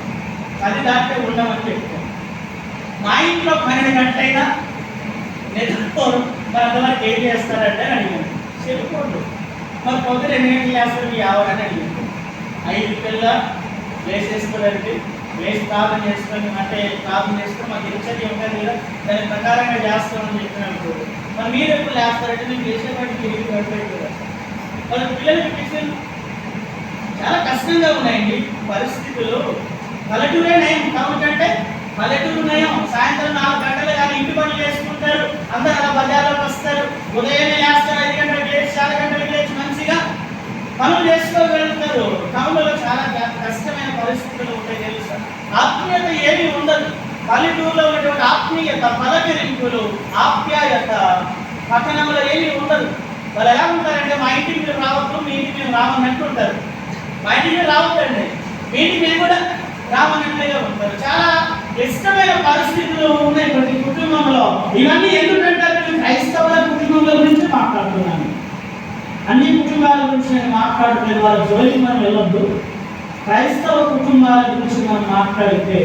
10 దాటే ఉండమని చెప్తాం. మా ఇంట్లో 12 గంటలైనా నిద్రపోరు. మరి అంతవరకు ఏం చేస్తారంటే అడిగాను. చెప్పుకోండు. మరి పొద్దున 2 గంటలు చేస్తారు మీ ఆవిడని అడిగాను. 5 పిల్ల వేసేసుకోవడానికి వేసి ప్రార్థన చేసుకొని, అంటే ప్రార్థన చేసుకొని మాకు ఇచ్చది ఉంటుంది కదా, దాని ప్రకారంగా చేస్తామని చెప్పినప్పుడు మరి మీరు ఎప్పుడు లేస్తారంటే మీకు చేసేవాడికి తిరిగి పడిపోయింది కదా. వాళ్ళ పిల్లలకి టిఫిన్ చాలా కష్టంగా ఉన్నాయండి పరిస్థితులు. పల్లెటూరే నయం, టౌన్ కంటే పల్లెటూరు నయం. సాయంత్రం 4 గంటలు కానీ ఇంటి పనులు చేసుకుంటారు, అందరూ అలా బజార్లోకి వస్తారు. ఉదయాన్నే లేస్తారు, 5 గంటలకు లేచి 4 గంటలకు లేచి మంచిగా పనులు చేసుకోగలుగుతారు. టౌన్లో చాలా కష్టమైన పరిస్థితులు ఉంటాయి తెలుసా. ఆత్మీయత ఏమీ ఉండదు. పల్లెటూరులో ఉన్నటువంటి ఆత్మీయత, పలకరింపులు, ఆప్యాయత పట్టణంలో ఏమీ ఉండదు. వాళ్ళు ఎలా ఉంటారంటే మా ఇంటికి మీరు రావద్దు, మీ ఇంటికి మేము రామన్నట్టు ఉంటారు. మా ఇంటికి మీరు రావద్దండి, మీ ఇంటికి మేము కూడా రామన్నట్లుగా ఉంటారు. చాలా ఇష్టమైన పరిస్థితులు ఉన్నాయి ప్రతి కుటుంబంలో. ఇవన్నీ ఎందుకంటే నేను క్రైస్తవుల కుటుంబంలో గురించి మాట్లాడుతున్నాను. అన్ని కుటుంబాల గురించి నేను మాట్లాడలేదు, వాళ్ళ జోలికి మనం వెళ్ళొద్దు. క్రైస్తవ కుటుంబాల గురించి మనం మాట్లాడితే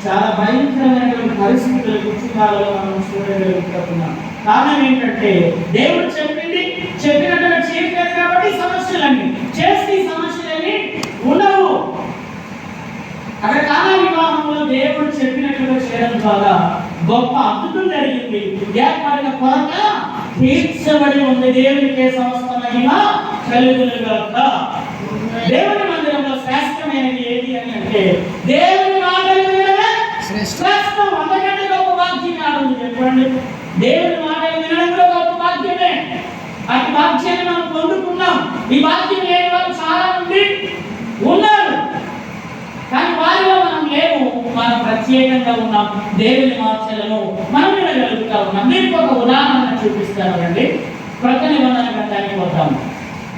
చాలా భయంకరమైనటువంటి పరిస్థితులు కుటుంబాలలో మనం చూడగలుగుతున్నాం. కారణం ఏంటంటే దేవుడు చెప్పినట్టుగా చేయలేదు కాబట్టి సమస్యలన్నీ చేస్తే ఈ సమస్యలన్నీ ఉండవు. అక్కడ కానా వివాహంలో దేవుడు చెప్పినట్టుగా చేయడం ద్వారా గొప్ప అద్భుతం జరిగింది. ఏర్పడిన కొరత తీర్చబడి ఉంది. దేవునికే సమస్త మహిమ కలుగునుగాక. దేవుని మందిరంలో శ్రేష్టమైనది ఏది అని అంటే దేవుని మాటలు వినడమే శ్రేష్టం. అంతకంటే గొప్ప వాక్యం ఆడుంది చెప్పండి. దేవుని మాటలు వినడం కూడా గొప్ప వాక్యమే. అటు వాక్యాన్ని మనం పొందుకున్నాం. ఈ వాక్యం లేని వాళ్ళు చాలా మంది ఉన్నారు, కానీ వారిలో మనం లేవు. మనం ప్రత్యేకంగా ఉన్నాం. దేవుని వాక్యాలను మనం వినగలుగుతా ఉన్నాం. దీనికి ఒక ఉదాహరణ చూపిస్తాను అండి. కొత్త నిబంధన గ్రంథానికి వద్దాము.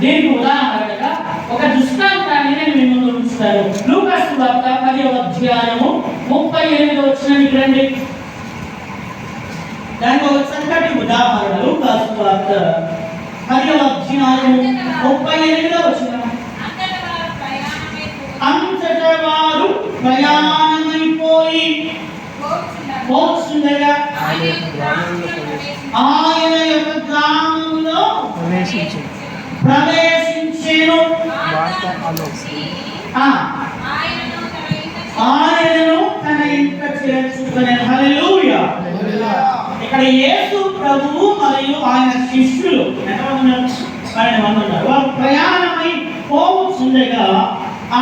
దీనికి ఉదాహరణగా ఒక దృష్టాంతాన్ని నేను మీ ముందు ఉంచుతాను. లూకాసు సువార్త 10వ అధ్యాయము 38వ వచనానికి రండి. దానికి ఒక చక్కటి ఉదాహరణ. లూకాసు సువార్త 10వ అధ్యాయము 38వ వచనం. అంతటా వారు ప్రయాణమైపోయి పోతుండగా ఆయన యొక్క గ్రామంలో ప్రవేశించెను. ఆయనను తన ఇంట చేర్చుకొనెను. హల్లెలూయా. ఇక్కడ యేసు ప్రభువు మరియు ఆయన శిష్యులు ఎంతమంది ఉన్నారు? వారు ప్రయాణమై పోతుండగా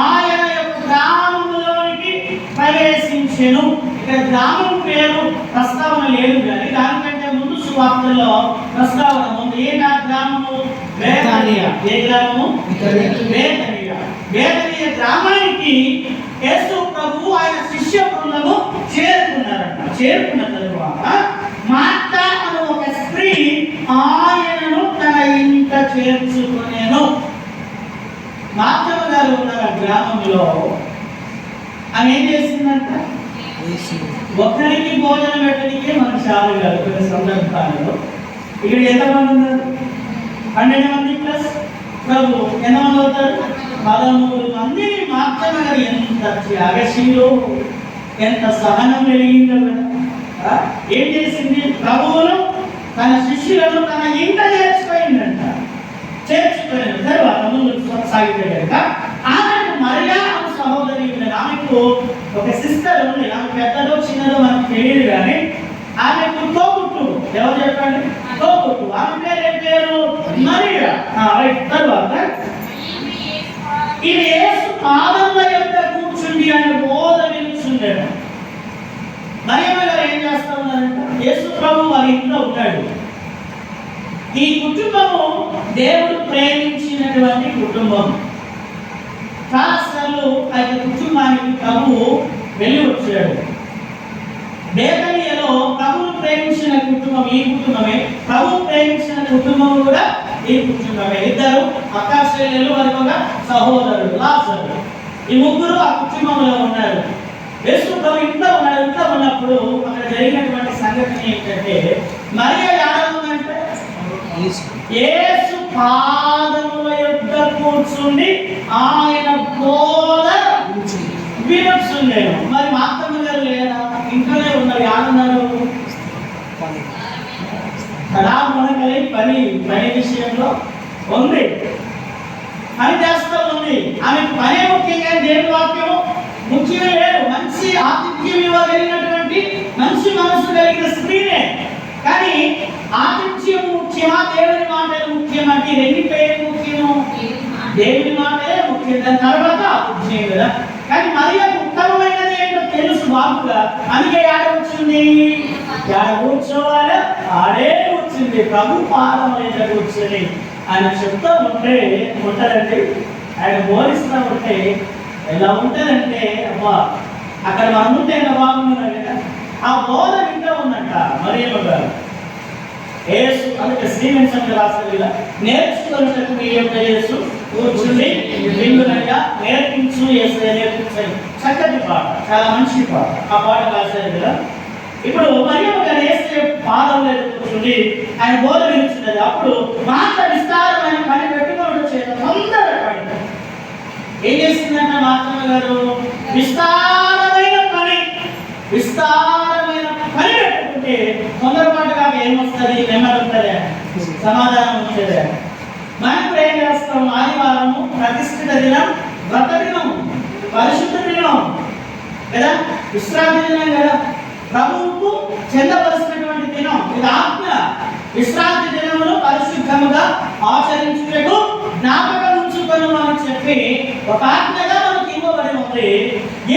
ఆయన యొక్క గ్రామంలోనికి ప్రవేశించెను. ఇక్కడ గ్రామం పేరు ప్రస్తావన లేదు, కానీ దానికంటే ముందు సువార్తల్లో ప్రస్తావన ఉంది. ఏంటి ఆ గ్రామము? బేతనియా. ఏ గ్రామము? బేతనియా. బేతనియా గ్రామానికి యేసు ప్రభువు ఆయన శిష్య బృందము చేరుకున్నారంట. చేరుకున్న తరువాత మార్త అనే ఒక స్త్రీ ఆయనను తన ఇంట చేర్చుకొనెను. మార్తమ్మ గారు ఉన్నారు ఆ గ్రామంలో. ఆమె ఏం చేసిందంట? ఒక్కరికి భోజనం పెట్టడానికే మనకు చాలు కాదు కొన్ని సందర్భాలలో. ఇక్కడ ఎంతమంది ఉన్నారు? 12 మంది ప్లస్ ప్రభు ఎంతమంది అవుతారు? 13 మంది. మార్తమ్మ గారు ఎంత త్యాగశీలో, ఎంత సహనం కలిగిందో కదా. ఏం చేసింది? ప్రభువును తన శిష్యులను తన ఇంట చేర్చుకోయిందంట. చేర్చుకోలేదు తర్వాత ముందు కొనసాగితే కనుక ఆమెకు మరియా అనే సహోదరి ఉన్నది. ఆమెకు ఒక సిస్టర్ ఉంది. ఆమె పెద్దదో చిన్నదో మనకు తెలియదు, కానీ ఆమెకు తోబుట్టు. ఎవరు చెప్పండి? తోబుట్టు. ఆమె పేరు ఏం పేరు? మరియా. తర్వాత ఇది యేసు పాదముల యొద్ద కూర్చుండి ఆయన బోధ వినుచుండెను. మరియమ్మ గారు ఏం చేస్తా ఉన్నారంటే యేసు ప్రభు వారి ఇంట్లో ఉంటాడు. ఈ కుటుంబము దేవుడు ప్రేమించినటువంటి కుటుంబం. చాలాసార్లు ఆ యొక్క కుటుంబానికి ప్రభువు వెళ్ళి వచ్చాడు. బేతనియలో ప్రభువు ప్రేమించిన కుటుంబం ఈ కుటుంబమే. ప్రభు ప్రేమించిన కుటుంబం కూడా ఈ కుటుంబమే. ఇద్దరు అక్కాచెల్లెలు, వారికి ఒక సహోదరుడు లాజరు. ఈ ముగ్గురు ఆ కుటుంబంలో ఉన్నారు. యేసు ప్రభు ఇంట్లో ఉన్నాడు. ఇంట్లో ఉన్నప్పుడు అక్కడ జరిగినటువంటి సంఘటన ఏంటంటే మరియా యాడవుందంటే యేసు పాదముల యొద్ద కూర్చుండి ఆయన బోధ వినుచుండెను. మరి మార్తమ్మ గారు లేదా? ఇంట్లోనే ఉన్నారు. యాడున్నారు? కళామొనకలి పని విషయంలో ఉంది, పని చేస్తూ ఉంది. ఆమెకు పనే ముఖ్యంగా దేవుని వాక్యము ముఖ్యమే లేదు. మంచి ఆతిథ్యం ఇవ్వగలిగినటువంటి మంచి మనసు కలిగిన స్త్రీనే. కానీ ఆతిథ్యం ముఖ్యమా, దేవుని మాటలు ముఖ్యమంటే రెండు పేరు ముఖ్యము? దేవుని మాటలే ముఖ్యం, దాని తర్వాత ఆతిథ్యం కదా. కానీ మరియకు ఉత్తమమైనది ఏంటో తెలుసు బాగుగా. అందుకే ఆడ వచ్చింది, ఆడ కూర్చోవాలి, ఆడే వచ్చింది. ప్రభు పాదం మీద కూర్చొని ఆయన చెప్తూ ఉంటాడండి. ఆయన బోధిస్తూ ఉంటే ఎలా ఉంటుందంటే అబ్బా, అక్కడ మనం ఉంటే ఎంత బాగుంటున్నారు కదా. ఆ బోధ వింటూ ఉందంట మరియమ్మ గారు. యేసు అందుకే శ్రీమంతంగా రాస్తారు కదా, నేర్చుకున్నట్టు మీ యొక్క యేసు కూర్చుండి విందునగా నేర్పించు యేసయ్య నేర్పించండి. చక్కటి పాట, చాలా మంచి పాట. ఆ పాట రాశారు కదా. ఇప్పుడు మరియమ్మ గారు యేసయ్య పాదం మీద కూర్చుండి ఆయన బోధ వినిస్తున్నది. అప్పుడు మాట విస్తారమైన పని పెట్టుకోవడం చేత తొందరపడింది. ఏం చేసిందంట మార్తమ్మ గారు? విస్తారమైన పని పెట్టుకుంటే తొందరపాటుగా ఏమొస్తుంది? నెమ్మది ఉంటుంది, సమాధానం వచ్చేది. మనం ఇప్పుడు ఏం చేస్తాం? ఆదివారము ప్రతిష్ఠిత దినం, వ్రత దినం, పరిశుద్ధ దినం కదా, విశ్రాంతి దినం కదా, ప్రభువుకు చెందవలసినటువంటి దినం. ఇది ఆజ్ఞ. విశ్రాంతి దినమును పరిశుద్ధముగా ఆచరించుటకు జ్ఞాపకం ఉంచుకొను అని చెప్పి ఒక ఆజ్ఞగా మనకి ఇవ్వబడి ఉంది.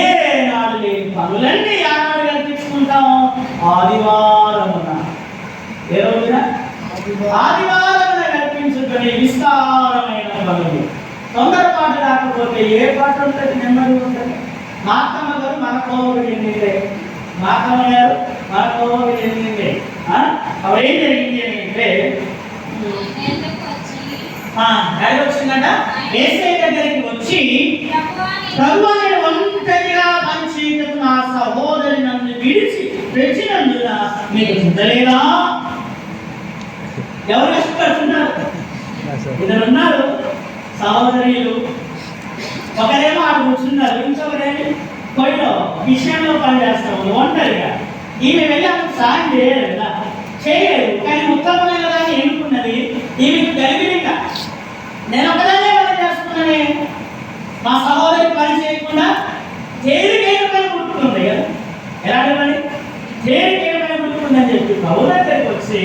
ఏ నాడు లేని పనులన్నీ ఆనాడు కల్పించుకుంటాము ఆదివారమున. ఏ రోజున? ఆదివారమున కల్పించుకొని విస్తారమైన పనులు. తొందరపాటు రాకపోతే ఏ పాట ఉంటుంది? నెమ్మది ఉంటుంది. మార్తమ్మ గారు మన కోవకు చెందిందే. మార్తమ్మ గారు మన కోవకు చెందిందే. అప్పుడు ఏం జరిగింది అంటే వచ్చిందంట. యేసయ్య దగ్గరికి వచ్చి ప్రభువా, ఒంటరిగా పనిచేయటకు నా సహోదరి నన్ను విడిచి తెచ్చినందున మీకు చింతలేదా? ఎవరు కష్టపడుతున్నారు? ఇద్దరు ఉన్నారు సహోదరులు. ఒకరేమో ఆడ కూర్చున్నారు, ఇంకొకరేమి పొయ్యిలో విషయంలో పనిచేస్తా ఉంది ఒంటరిగా. ఈమె వెళ్ళి ఆమెకు సాయం చేయలేదు కదా, చేయలేదు. కానీ ఉత్తమమైన దాన్ని ఎన్నుకున్నది. ఈమెకు గర్భిణిగా నేను ఒకదానే పని చేస్తున్నానే, మా సహోదరి పని చేయకుండా తేలికైన పని పుట్టుకుంది కదా. ఎలాంటి పని? తేలికైన పని పుట్టుకుందని చెప్పి ప్రభు దగ్గరికి వచ్చి,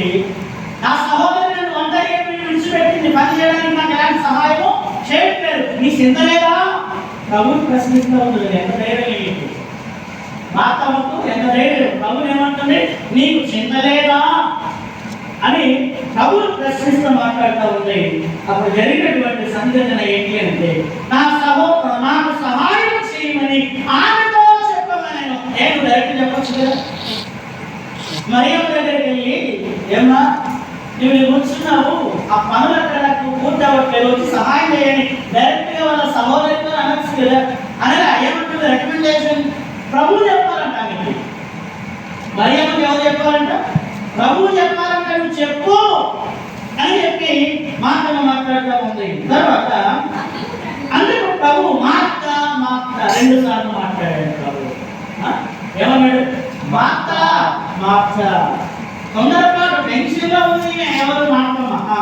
నా సహోదరి నన్ను ఒంటరిగా విడిచిపెట్టింది, పని చేయడానికి నాకు ఎలాంటి సహాయము చేయట్లేదు, నీ చింత లేదా? ప్రభుని ప్రశ్నిస్తూ ఉంటుంది. ఎంత ధైర్యం ఏంటి మాతమ్మకు, ఎంత ధైర్యం! ప్రభుని ఏమంటుంది? నీకు చింత లేదా అని ప్రభుని ప్రశ్నిస్తూ మాట్లాడుతూ ఉంది. అప్పుడు జరిగినటువంటి సంఘటన ఏంటి అంటే, నాకు సహాయం చేయమని ఆమెతో చెప్పమని నేను డైరెక్ట్ చెప్పచ్చు కదా. మరియమ్మ దగ్గరికి వెళ్ళి, ఏమ్మా నువ్వు కూర్చున్నావు, ఆ పనులు అక్కడ పూర్తి అవ్వట్లేదు, వచ్చి సహాయం చేయని డైరెక్ట్గా వాళ్ళ సహోదరితో అనొచ్చు కదా. అనగా ఏమంటుంది? రికమెండేషన్ ప్రభు చెప్పాలంట. ఆమెకి మరియమ్మకి ఎవరు చెప్పాలంట? ప్రభు చెప్పాలంట. నువ్వు చెప్పు అని చెప్పి మాట్లాడుతూ ఉంది. తర్వాత అందుకు ప్రభు మార్త 2 సార్లు మాట్లాడాడు. ప్రభు ఏమన్నాడు? మార్త తొందరపాటు టెన్షన్లో ఉంది. ఎవరు? మాత్రమా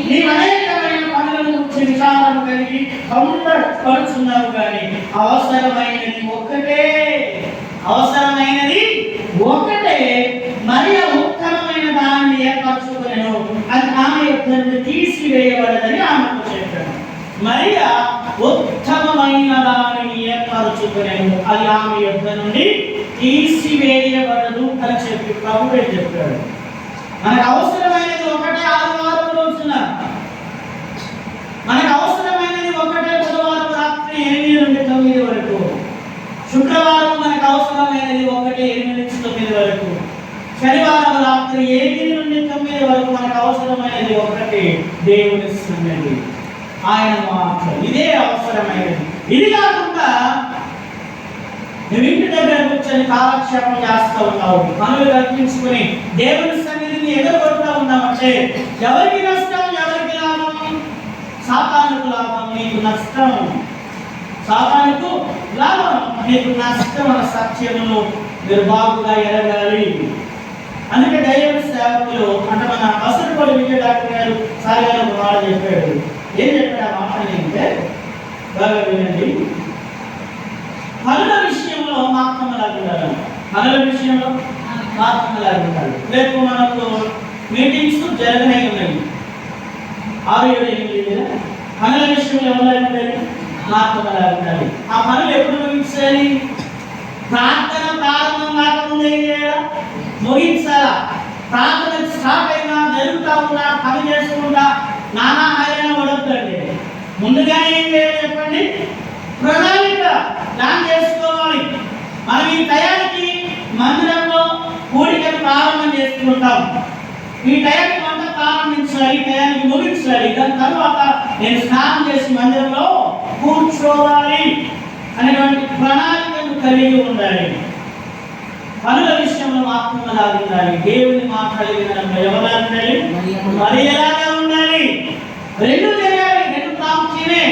నీ అనేకమైన పనులను గురించి విచారణ కలిగి తొందరపడుచున్నావు, కానీ అవసరమైనది ఒకటే, మరియ ఉత్తమమైన దాన్ని ఏర్పరచుకునేను, అది ఆమె యొద్ద నుండి తీసివేయబడదని ఆమెకు చెప్పాను. మరియ ఉత్తమమైన దానిని ఏర్పరచుకునేను, అది ఆమె యొద్ద నుండి తీసివేయబడదు అని చెప్పి ప్రభువే చెప్పాడు. మనకు అవసరమైనది ఒకటే ఆదివారం రోజున, మనకు అవసరమైనది ఒకటే బుధవారం రాత్రి 8 నుండి 9 వరకు, శుక్రవారం మనకు అవసరమైనది ఒకటే 8 నుంచి 9 వరకు, శనివారం రాత్రి 8 నుండి 9 వరకు మనకు అవసరమైనది ఒకటే, దేవుని సన్నిధి, ఆయన మాత్రం. ఇదే అవసరమైనది. ఇది కాకుండా నువ్వు ఇంటి దగ్గర కూర్చొని కాలక్షేపం చేస్తూ ఉన్నావు, పనులు కల్పించుకుని దేవుని సన్నిధిని ఎదుర్కొంటూ ఉన్నామంటే ఎవరికి నష్టం? ఎవరికి లాభం? సాతానుకు లాభం, నీకు నష్టం. సాతానుకు లాభం, నీకు నష్టం అన్న సత్యమును మీరు బాగుగా ఎరగాలి. అందుకే దైవ సేవకులు అంటే మన బసరపల్లి విజయ డాక్టర్ గారు సార్ ఒక మాట చెప్పాడు. ఏం చెప్పాడు ఆ మాట అంటే బాగా వినండి. పనుల విషయంలో మాత్రమలాగా ఉండాలి. పనుల విషయంలో మాత్రమలాగా ఉండాలి. రేపు మనకు మీటింగ్స్ జరగనే ఉన్నాయి. 6, 7, 8 పనుల విషయంలో ఎవరు ఉండాలి? మాత్రమలాగా ఉండాలి. ఆ పనులు ఎప్పుడు ముగించాలి? ప్రార్థన ప్రారంభం కాకముందే ముగించాలా? ప్రార్థన స్టార్ట్ అయినా జరుగుతూ ఉన్నా పని చేసుకుంటా నానా హైరాణ పడొద్దండి. ముందుగానే ఏం చేయాలి చెప్పండి? ప్రణాళిక ప్లాన్ చేసుకోవాలి. మనం ఈ టయానికి మందిరంలో కూడికను ప్రారంభం చేసుకుంటాం, ఈ టయానికి వంట ప్రారంభించాలి, ఈ టయానికి ముగించాలి, దాని తర్వాత నేను స్నానం చేసి మందిరంలో కూర్చోవాలి అనేటువంటి ప్రణాళికను కలిగి ఉండాలి. పనుల విషయంలో మాత్రమే ఉండాలి. దేవుని మాటలు వినడంలో ఎవరు ఉండాలి? మరి ఎలాగా ఉండాలి? 2 చేయాలి, 2 ప్రాముఖ్యమే.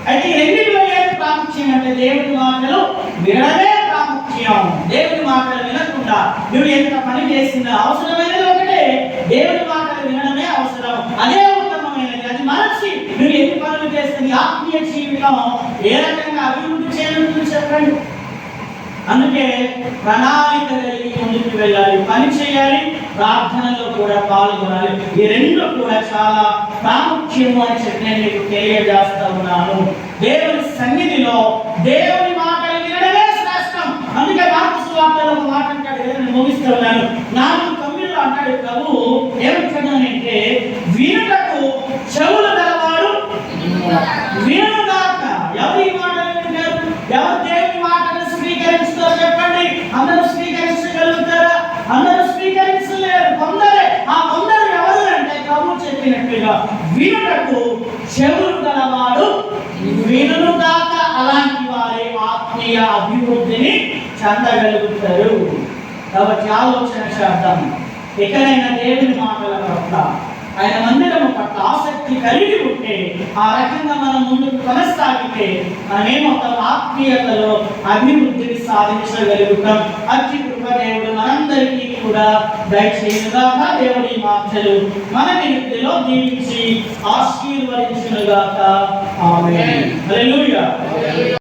అయితే రెండింటిలో ఏది ప్రాముఖ్యం అంటే దేవుని మాటలు వినడమే ప్రాముఖ్యం. దేవుని మాటలు వినకుండా నువ్వు ఎంత పని చేసినా అవసరమైనది ఒకటే, దేవుని మాటలు వినడమే అవసరం. అదే ఉత్తమమైనది. అది మరచి నువ్వు ఎన్ని పనులు చేస్తే నీ ఆత్మీయ జీవితం ఏ రకంగా అభివృద్ధి చేయనుంది చెప్పండి. అందుకే ప్రణాళిక కలిగి ముందుకు వెళ్ళాలి, పని చేయాలి, ప్రార్థనలో కూడా పాల్గొనాలి. ఈ 2 కూడా చాలా ప్రాముఖ్యము అని చెప్పి నేను మీకు తెలియజేస్తా ఉన్నాను. దేవుని సన్నిధిలో దేవుని మాటలు వినడమే శ్రేష్టం. అందుకే మార్కు సువార్తలో ఒక మాట అంటాడు, నేను ముగిస్తూ ఉన్నాను. 4:9 అంటాడు ప్రభు ఏమంటున్నానంటే, వినుటకు చెవులు గలవాడు వినుగాక. ఎవరు ఈ మాటలు వింటారు? ఎవరు దేవుని మాటలు స్వీకరిస్తారు చెప్పండి? అందరూ స్వీకరించగలుగుతారా? అందరూ స్వీకరించలేరు, కొందరే. ఆ కొందరు ఎవరు అంటే ప్రభు చెప్పినట్టుగా వినుటకు చెవులు గలవాడు వినుగాక. అలాంటి వారి ఆత్మీయ అభివృద్ధిని చెందగలుగుతారు. కాబట్టి ఆలోచన చేద్దాం. ఎక్కడైనా దేవుని మాటల పట్ల ఆయన మందిరము పట్ల ఆసక్తి కలిగి ఉంటే, ఆ రకంగా మనం ముందుకు కొనసాగితే మనమేమవుతాం? ఆత్మీయతలో అభివృద్ధిని సాధించగలుగుతాం. అతి కృప దేవుడు మనందరికీ కూడా దయచేయునుగాక. దేవుడి మాటలు మన వినికిడిలో దీవించి ఆశీర్వదించునుగాక. ఆమేన్. హల్లెలూయా.